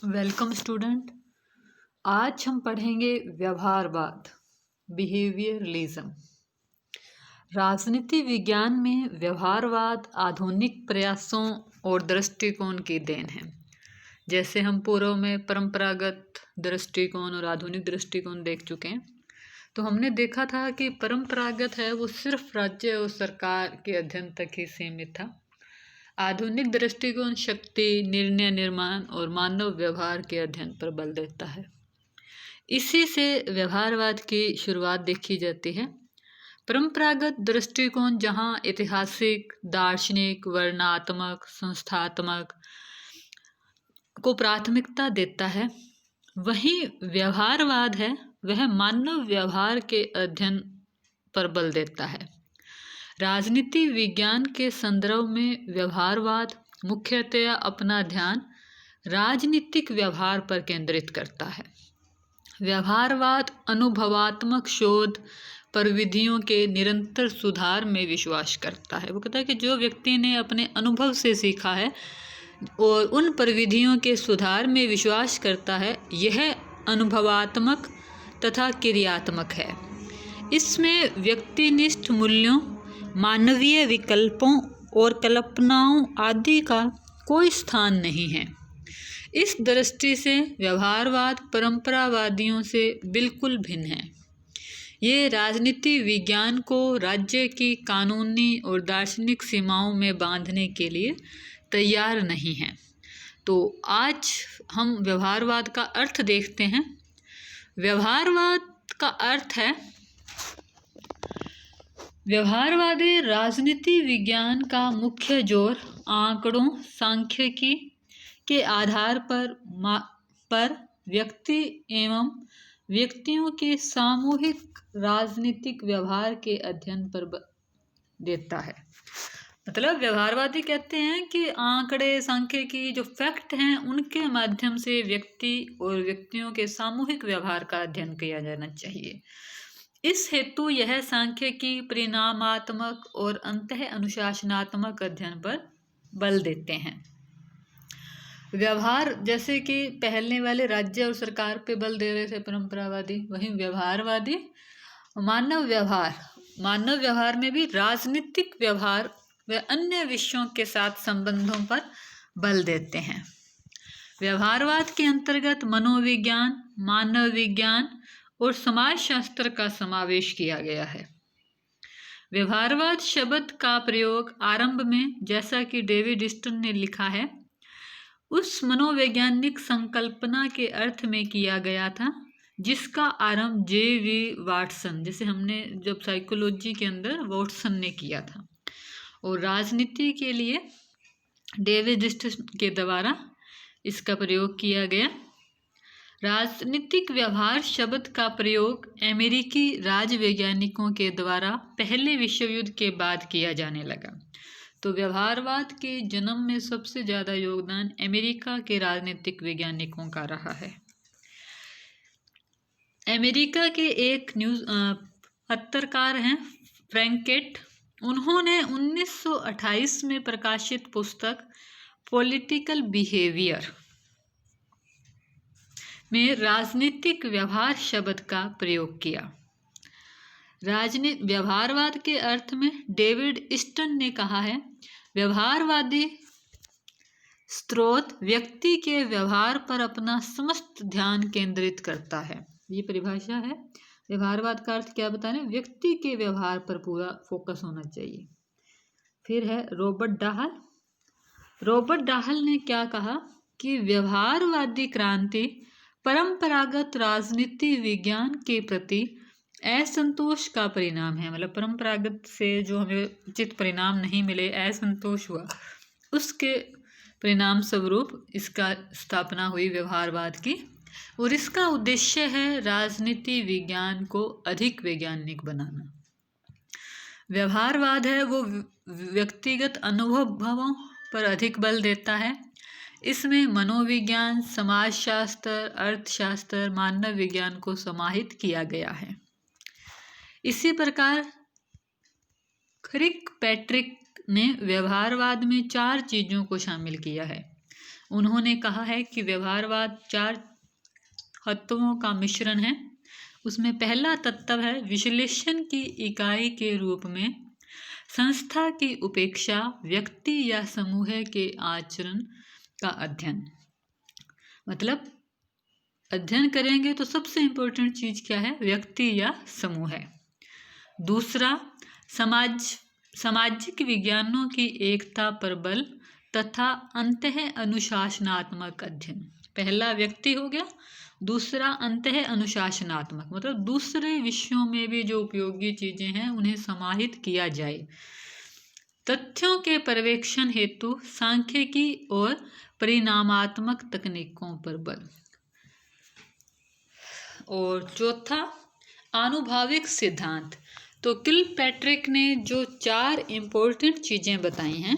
Welcome student. आज हम पढ़ेंगे व्यवहारवाद, बिहेवियरलिज्म। राजनीति विज्ञान में व्यवहारवाद आधुनिक प्रयासों और दृष्टिकोण की देन है। जैसे हम पूर्व में परंपरागत दृष्टिकोण और आधुनिक दृष्टिकोण देख चुके हैं, तो हमने देखा था कि परंपरागत है वो सिर्फ राज्य और सरकार के अध्ययन तक ही सीमित था। आधुनिक दृष्टिकोण शक्ति, निर्णय निर्माण और मानव व्यवहार के अध्ययन पर बल देता है। इसी से व्यवहारवाद की शुरुआत देखी जाती है। परंपरागत दृष्टिकोण जहाँ ऐतिहासिक, दार्शनिक, वर्णनात्मक, संस्थात्मक को प्राथमिकता देता है, वहीं व्यवहारवाद है वह मानव व्यवहार के अध्ययन पर बल देता है। राजनीति विज्ञान के संदर्भ में व्यवहारवाद मुख्यतया अपना ध्यान राजनीतिक व्यवहार पर केंद्रित करता है। व्यवहारवाद अनुभवात्मक शोध प्रविधियों के निरंतर सुधार में विश्वास करता है। वो कहता है कि जो व्यक्ति ने अपने अनुभव से सीखा है और उन प्रविधियों के सुधार में विश्वास करता है, यह अनुभवात्मक तथा क्रियात्मक है। इसमें व्यक्तिनिष्ठ मूल्यों, मानवीय विकल्पों और कल्पनाओं आदि का कोई स्थान नहीं है। इस दृष्टि से व्यवहारवाद परंपरावादियों से बिल्कुल भिन्न है। ये राजनीति विज्ञान को राज्य की कानूनी और दार्शनिक सीमाओं में बांधने के लिए तैयार नहीं है। तो आज हम व्यवहारवाद का अर्थ देखते हैं। व्यवहारवाद का अर्थ है व्यवहारवादी राजनीति विज्ञान का मुख्य जोर आंकड़ों, सांख्यिकी के आधार पर व्यक्ति एवं व्यक्तियों के सामूहिक राजनीतिक व्यवहार के अध्ययन पर देता है। मतलब व्यवहारवादी कहते हैं कि आंकड़े, सांख्यिकी जो फैक्ट हैं, उनके माध्यम से व्यक्ति और व्यक्तियों के सामूहिक व्यवहार का अध्ययन किया जाना चाहिए। इस हेतु यह सांख्यिकी परिणामात्मक और अंतः अनुशासनात्मक अध्ययन पर बल देते हैं। व्यवहार जैसे कि पहले वाले राज्य और सरकार पे बल दे रहे थे परंपरावादी, वहीं व्यवहारवादी मानव व्यवहार में भी राजनीतिक व्यवहार व अन्य विषयों के साथ संबंधों पर बल देते हैं। व्यवहारवाद के अंतर्गत मनोविज्ञान, मानव विज्ञान और समाजशास्त्र का समावेश किया गया है। व्यवहारवाद शब्द का प्रयोग आरंभ में, जैसा कि डेविड स्टन ने लिखा है, उस मनोवैज्ञानिक संकल्पना के अर्थ में किया गया था जिसका आरंभ J.V. वाटसन, जैसे हमने जब साइकोलॉजी के अंदर वाटसन ने किया था, और राजनीति के लिए डेविड स्टन के द्वारा इसका प्रयोग किया गया। राजनीतिक व्यवहार शब्द का प्रयोग अमेरिकी राजवैज्ञानिकों के द्वारा पहले विश्व युद्ध के बाद किया जाने लगा। तो व्यवहारवाद के जन्म में सबसे ज़्यादा योगदान अमेरिका के राजनीतिक वैज्ञानिकों का रहा है। अमेरिका के एक न्यूज़ पत्रकार हैं फ्रैंकेट, उन्होंने 1928 में प्रकाशित पुस्तक पॉलिटिकल बिहेवियर में राजनीतिक व्यवहार शब्द का प्रयोग किया। व्यवहारवाद के अर्थ में डेविड स्टन ने कहा है, व्यवहारवादी स्रोत व्यक्ति के व्यवहार पर अपना समस्त ध्यान केंद्रित करता है। ये परिभाषा है। व्यवहारवाद का अर्थ क्या बता रहे हैं? व्यक्ति के व्यवहार पर पूरा फोकस होना चाहिए। फिर है रॉबर्ट डाहल ने क्या कहा कि व्यवहारवादी क्रांति परंपरागत राजनीति विज्ञान के प्रति असंतोष का परिणाम है। मतलब परंपरागत से जो हमें उचित परिणाम नहीं मिले, असंतोष हुआ, उसके परिणाम स्वरूप इसका स्थापना हुई व्यवहारवाद की, और इसका उद्देश्य है राजनीति विज्ञान को अधिक वैज्ञानिक बनाना। व्यवहारवाद है वो व्यक्तिगत अनुभवों पर अधिक बल देता है। इसमें मनोविज्ञान, समाजशास्त्र, अर्थशास्त्र, मानव विज्ञान को समाहित किया गया है। इसी प्रकार क्रिक पैट्रिक ने व्यवहारवाद में 4 चीज़ों को शामिल किया है। उन्होंने कहा है कि व्यवहारवाद 4 तत्वों का मिश्रण है। उसमें पहला तत्व है विश्लेषण की इकाई के रूप में संस्था की उपेक्षा, व्यक्ति या समूह के आचरण का अध्ययन। मतलब अध्ययन करेंगे तो सबसे इम्पोर्टेंट चीज़ क्या है? व्यक्ति या समूह है। दूसरा, सामाजिक विज्ञानों की एकता पर बल तथा अंतः अनुशासनात्मक अध्ययन। पहला व्यक्ति हो गया, दूसरा अंतः अनुशासनात्मक, मतलब दूसरे विषयों में भी जो उपयोगी चीज़ें हैं उन्हें समाहित किया जाए। तथ्यों के पर्यवेक्षण हेतु सांख्यिकी और परिणामात्मक तकनीकों पर बल। और चौथा, आनुभविक सिद्धांत। तो किलपैट्रिक ने जो 4 इम्पोर्टेंट चीज़ें बताई हैं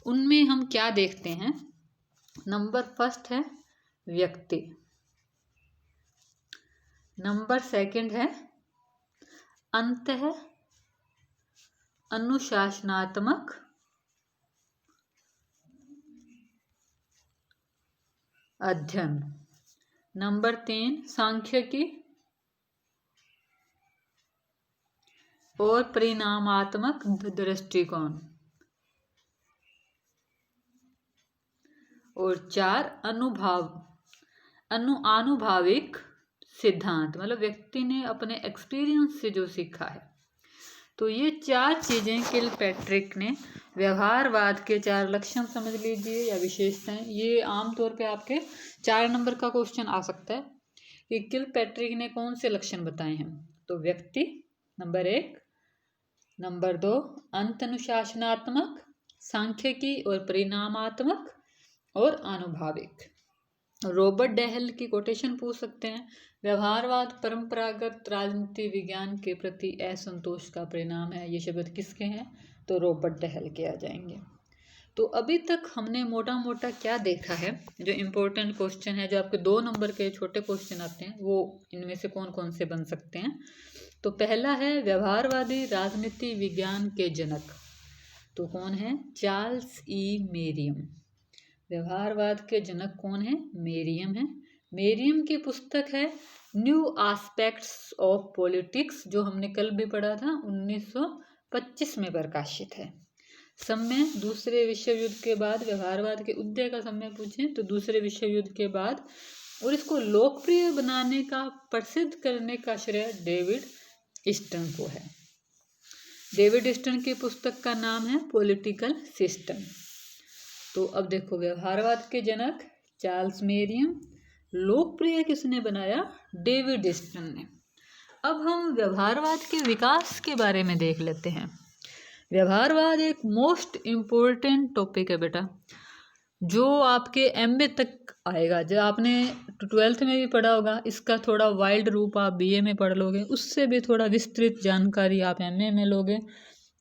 उनमें हम क्या देखते हैं? नंबर फर्स्ट है व्यक्ति, नंबर सेकंड है अंतः अनुशासनात्मक अध्ययन, नंबर 3 सांख्यिकी और परिणामात्मक दृष्टिकोण, और 4 आनुभविक सिद्धांत, मतलब व्यक्ति ने अपने एक्सपीरियंस से जो सीखा है। तो ये 4 चीज़ें किलपैट्रिक ने व्यवहारवाद के 4 लक्षण समझ लीजिए या विशेषताएं। ये आमतौर पे आपके 4 नंबर का क्वेश्चन आ सकता है कि किलपैट्रिक ने कौन से लक्षण बताए हैं। तो व्यक्ति नंबर 1, नंबर 2 अंत अनुशासनात्मक, सांख्यिकी और परिणामात्मक, और आनुभविक। रॉबर्ट डेहल की कोटेशन पूछ सकते हैं, व्यवहारवाद परंपरागत राजनीति विज्ञान के प्रति असंतोष का परिणाम है। ये शब्द किसके हैं? तो रॉबर्ट डेहल के आ जाएंगे। तो अभी तक हमने मोटा मोटा क्या देखा है? जो इम्पोर्टेंट क्वेश्चन है, जो आपके 2 नंबर के छोटे क्वेश्चन आते हैं, वो इनमें से कौन कौन से बन सकते हैं? तो पहला है व्यवहारवादी राजनीति विज्ञान के जनक। तो कौन है? Charles E मेरियम। व्यवहारवाद के जनक कौन है? मेरियम है। मेरियम की पुस्तक है न्यू एस्पेक्ट्स ऑफ पॉलिटिक्स, जो हमने कल भी पढ़ा था, 1925 में प्रकाशित है। समय दूसरे विश्व युद्ध के बाद व्यवहारवाद के उदय का समय पूछें तो दूसरे विश्व युद्ध के बाद, और इसको लोकप्रिय बनाने का, प्रसिद्ध करने का श्रेय डेविड ईस्टन को है। डेविड ईस्टन की पुस्तक का नाम है पॉलिटिकल सिस्टम। तो अब देखो, व्यवहारवाद के जनक चार्ल्स मेरियम, लोकप्रिय किसने बनाया? डेविड ईस्टन ने। अब हम व्यवहारवाद के विकास के बारे में देख लेते हैं। व्यवहारवाद एक मोस्ट इम्पोर्टेंट टॉपिक है बेटा, जो आपके MA तक आएगा। जो आपने 12th में भी पढ़ा होगा, इसका थोड़ा वाइल्ड रूप आप BA में पढ़ लोगे, उससे भी थोड़ा विस्तृत जानकारी आप MA में लोगे।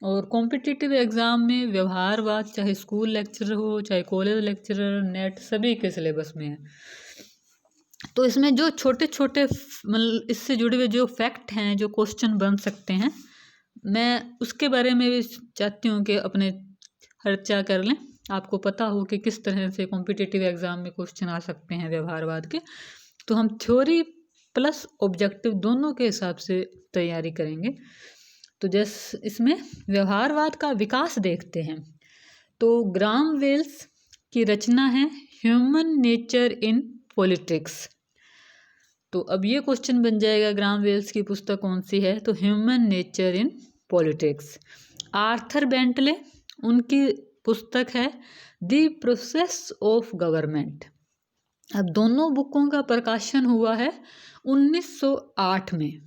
और कॉम्पिटिटिव एग्ज़ाम में व्यवहारवाद चाहे स्कूल लेक्चरर हो, चाहे कॉलेज लेक्चरर, नेट, सभी के सिलेबस में है। तो इसमें जो छोटे छोटे मतलब इससे जुड़े हुए जो फैक्ट हैं, जो क्वेश्चन बन सकते हैं, मैं उसके बारे में भी चाहती हूँ कि अपने चर्चा कर लें, आपको पता हो कि किस तरह से कॉम्पिटिटिव एग्ज़ाम में क्वेश्चन आ सकते हैं व्यवहारवाद के। तो हम थ्योरी प्लस ऑब्जेक्टिव दोनों के हिसाब से तैयारी करेंगे। तो जैसे इसमें व्यवहारवाद का विकास देखते हैं। तो ग्राम वेल्स की रचना है ह्यूमन नेचर इन पॉलिटिक्स। तो अब ये क्वेश्चन बन जाएगा, ग्राम वेल्स की पुस्तक कौन सी है? तो human nature in politics. Arthur Bentley, उनकी पुस्तक है द प्रोसेस ऑफ गवर्नमेंट। अब दोनों बुकों का प्रकाशन हुआ है 1908 में।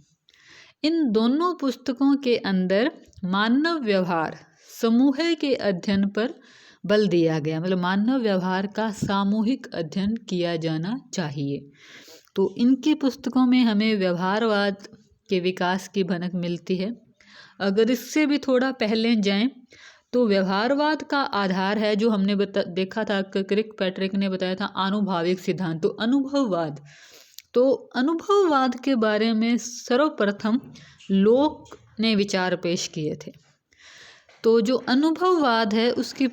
इन दोनों पुस्तकों के अंदर मानव व्यवहार समूह के अध्ययन पर बल दिया गया, मतलब मानव व्यवहार का सामूहिक अध्ययन किया जाना चाहिए। तो इनकी पुस्तकों में हमें व्यवहारवाद के विकास की भनक मिलती है। अगर इससे भी थोड़ा पहले जाएं तो व्यवहारवाद का आधार है, जो हमने देखा था, किलपैट्रिक ने बताया था, आनुभविक सिद्धांत। तो अनुभववाद, तो अनुभववाद के बारे में सर्वप्रथम लोक ने विचार पेश किए थे। तो जो अनुभववाद है उसकी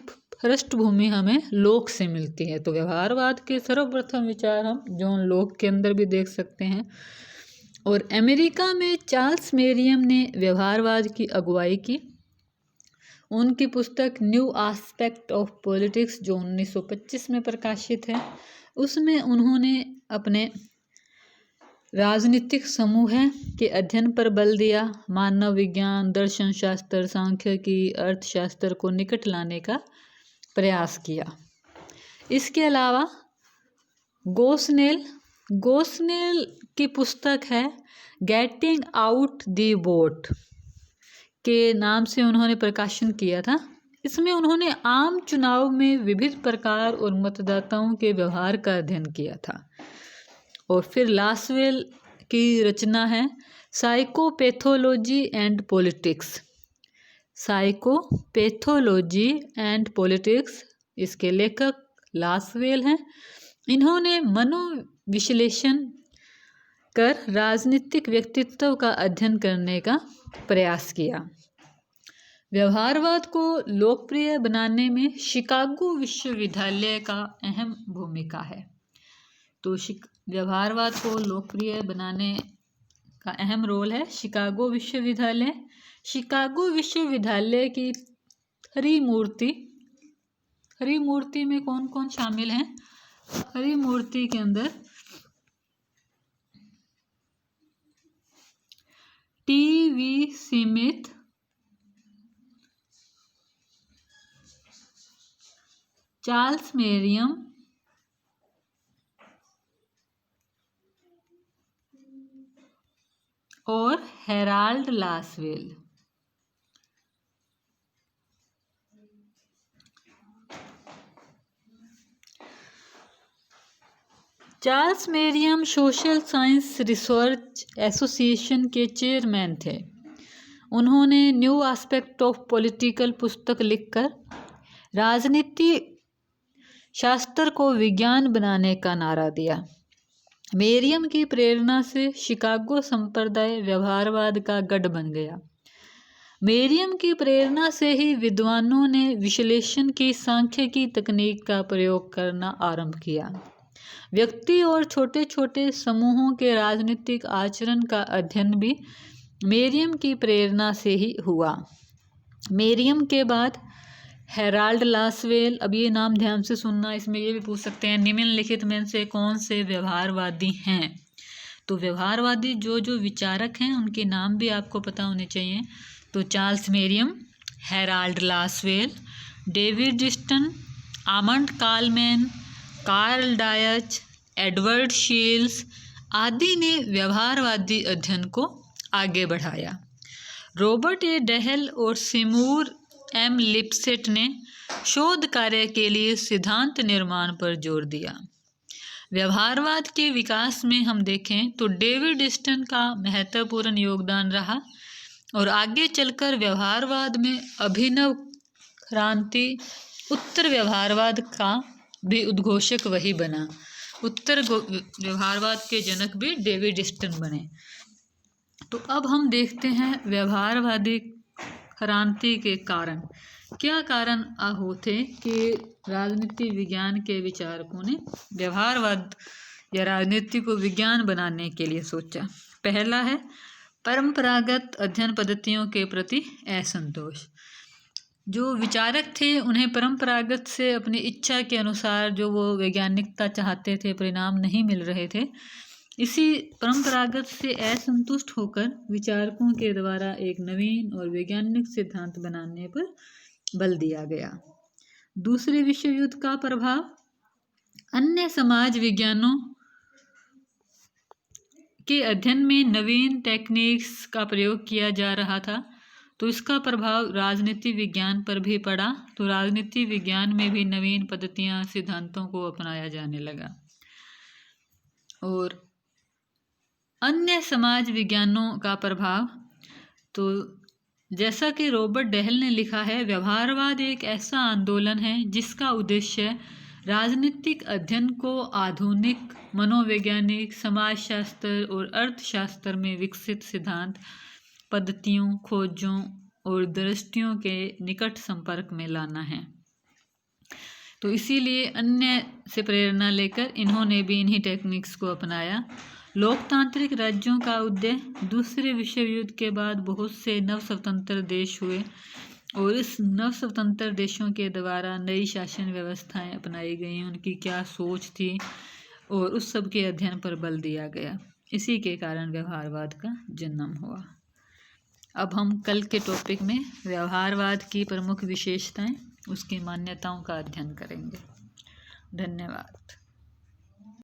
पृष्ठभूमि हमें लोक से मिलती है। तो व्यवहारवाद के सर्वप्रथम विचार हम जॉन लॉक के अंदर भी देख सकते हैं। और अमेरिका में चार्ल्स मेरियम ने व्यवहारवाद की अगुवाई की। उनकी पुस्तक न्यू एस्पेक्ट ऑफ पॉलिटिक्स जो 1925 में प्रकाशित है, उसमें उन्होंने अपने राजनीतिक समूह के अध्ययन पर बल दिया। मानव विज्ञान, दर्शन शास्त्र, सांख्यिकी, अर्थशास्त्र को निकट लाने का प्रयास किया। इसके अलावा गोस्नेल की पुस्तक है गेटिंग आउट द वोट के नाम से उन्होंने प्रकाशन किया था। इसमें उन्होंने आम चुनाव में विविध प्रकार और मतदाताओं के व्यवहार का अध्ययन किया था। और फिर लासवेल की रचना है psychopathology and politics. Psychopathology and politics, इसके लेखक लासवेल हैं। इन्होंने मनोविश्लेषण कर राजनीतिक व्यक्तित्व का अध्ययन करने का प्रयास किया। व्यवहारवाद को लोकप्रिय बनाने में शिकागो विश्वविद्यालय का अहम भूमिका है। तो व्यवहारवाद को लोकप्रिय बनाने का अहम रोल है शिकागो विश्वविद्यालय। शिकागो विश्वविद्यालय की हरी मूर्ति में कौन कौन शामिल हैं? हरी मूर्ति के अंदर टी.वी. स्मिथ, चार्ल्स मेरियम, और Herald Lasswell. Charles मेरियम social science research association के चेयरमैन थे। उन्होंने न्यू एस्पेक्ट ऑफ पॉलिटिकल पुस्तक लिखकर राजनीति शास्त्र को विज्ञान बनाने का नारा दिया। मेरियम की प्रेरणा से शिकागो संप्रदाय व्यवहारवाद का गढ़ बन गया। मेरियम की प्रेरणा से ही विद्वानों ने विश्लेषण की सांख्यिकी तकनीक का प्रयोग करना आरंभ किया। व्यक्ति और छोटे छोटे समूहों के राजनीतिक आचरण का अध्ययन भी मेरियम की प्रेरणा से ही हुआ। मेरियम के बाद हेराल्ड लासवेल। अब ये नाम ध्यान से सुनना, इसमें ये भी पूछ सकते हैं निम्नलिखित में से कौन से व्यवहारवादी हैं। तो व्यवहारवादी जो जो विचारक हैं उनके नाम भी आपको पता होने चाहिए। तो Charles Merriam, Harold Lasswell, David Easton, Almond Coleman, Karl Deutsch, Edward Shils आदि ने व्यवहारवादी अध्ययन को आगे बढ़ाया। रॉबर्ट ए डेहल और सिमूर एम लिपसेट ने शोध कार्य के लिए सिद्धांत निर्माण पर जोर दिया। व्यवहारवाद के विकास में हम देखें तो डेविड डिस्टन का महत्वपूर्ण योगदान रहा और आगे चलकर व्यवहारवाद में अभिनव क्रांति उत्तर व्यवहारवाद का भी उद्घोषक वही बना। उत्तर व्यवहारवाद के जनक भी डेविड डिस्टन बने। तो अब हम देखते हैं व्यवहारवादी क्रांति के कारण। क्या कारण होते कि राजनीति विज्ञान के विचारकों ने व्यवहारवाद या राजनीति को विज्ञान बनाने के लिए सोचा? पहला है परंपरागत अध्ययन पद्धतियों के प्रति असंतोष। जो विचारक थे उन्हें परंपरागत से अपनी इच्छा के अनुसार जो वो वैज्ञानिकता चाहते थे परिणाम नहीं मिल रहे थे। इसी परंपरागत से असंतुष्ट होकर विचारकों के द्वारा एक नवीन और वैज्ञानिक सिद्धांत बनाने पर बल दिया गया। दूसरे विश्व युद्ध का प्रभाव, अन्य समाज विज्ञानों के अध्ययन में नवीन टेक्निक्स का प्रयोग किया जा रहा था, तो इसका प्रभाव राजनीति विज्ञान पर भी पड़ा। तो राजनीति विज्ञान में भी नवीन पद्धतियां सिद्धांतों को अपनाया जाने लगा। और अन्य समाज विज्ञानों का प्रभाव, तो जैसा कि रॉबर्ट डेहल ने लिखा है, व्यवहारवाद एक ऐसा आंदोलन है जिसका उद्देश्य राजनीतिक अध्ययन को आधुनिक मनोवैज्ञानिक, समाजशास्त्र और अर्थशास्त्र में विकसित सिद्धांत, पद्धतियों, खोजों और दृष्टियों के निकट संपर्क में लाना है। तो इसीलिए अन्य से प्रेरणा लेकर इन्होंने भी इन्हीं टेक्निक्स को अपनाया। लोकतांत्रिक राज्यों का उदय दूसरे विश्व युद्ध के बाद बहुत से नव स्वतंत्र देश हुए और इस नव स्वतंत्र देशों के द्वारा नई शासन व्यवस्थाएं अपनाई गई, उनकी क्या सोच थी और उस सब के अध्ययन पर बल दिया गया। इसी के कारण व्यवहारवाद का जन्म हुआ। अब हम कल के टॉपिक में व्यवहारवाद की प्रमुख विशेषताएं, उसकी मान्यताओं का अध्ययन करेंगे। धन्यवाद।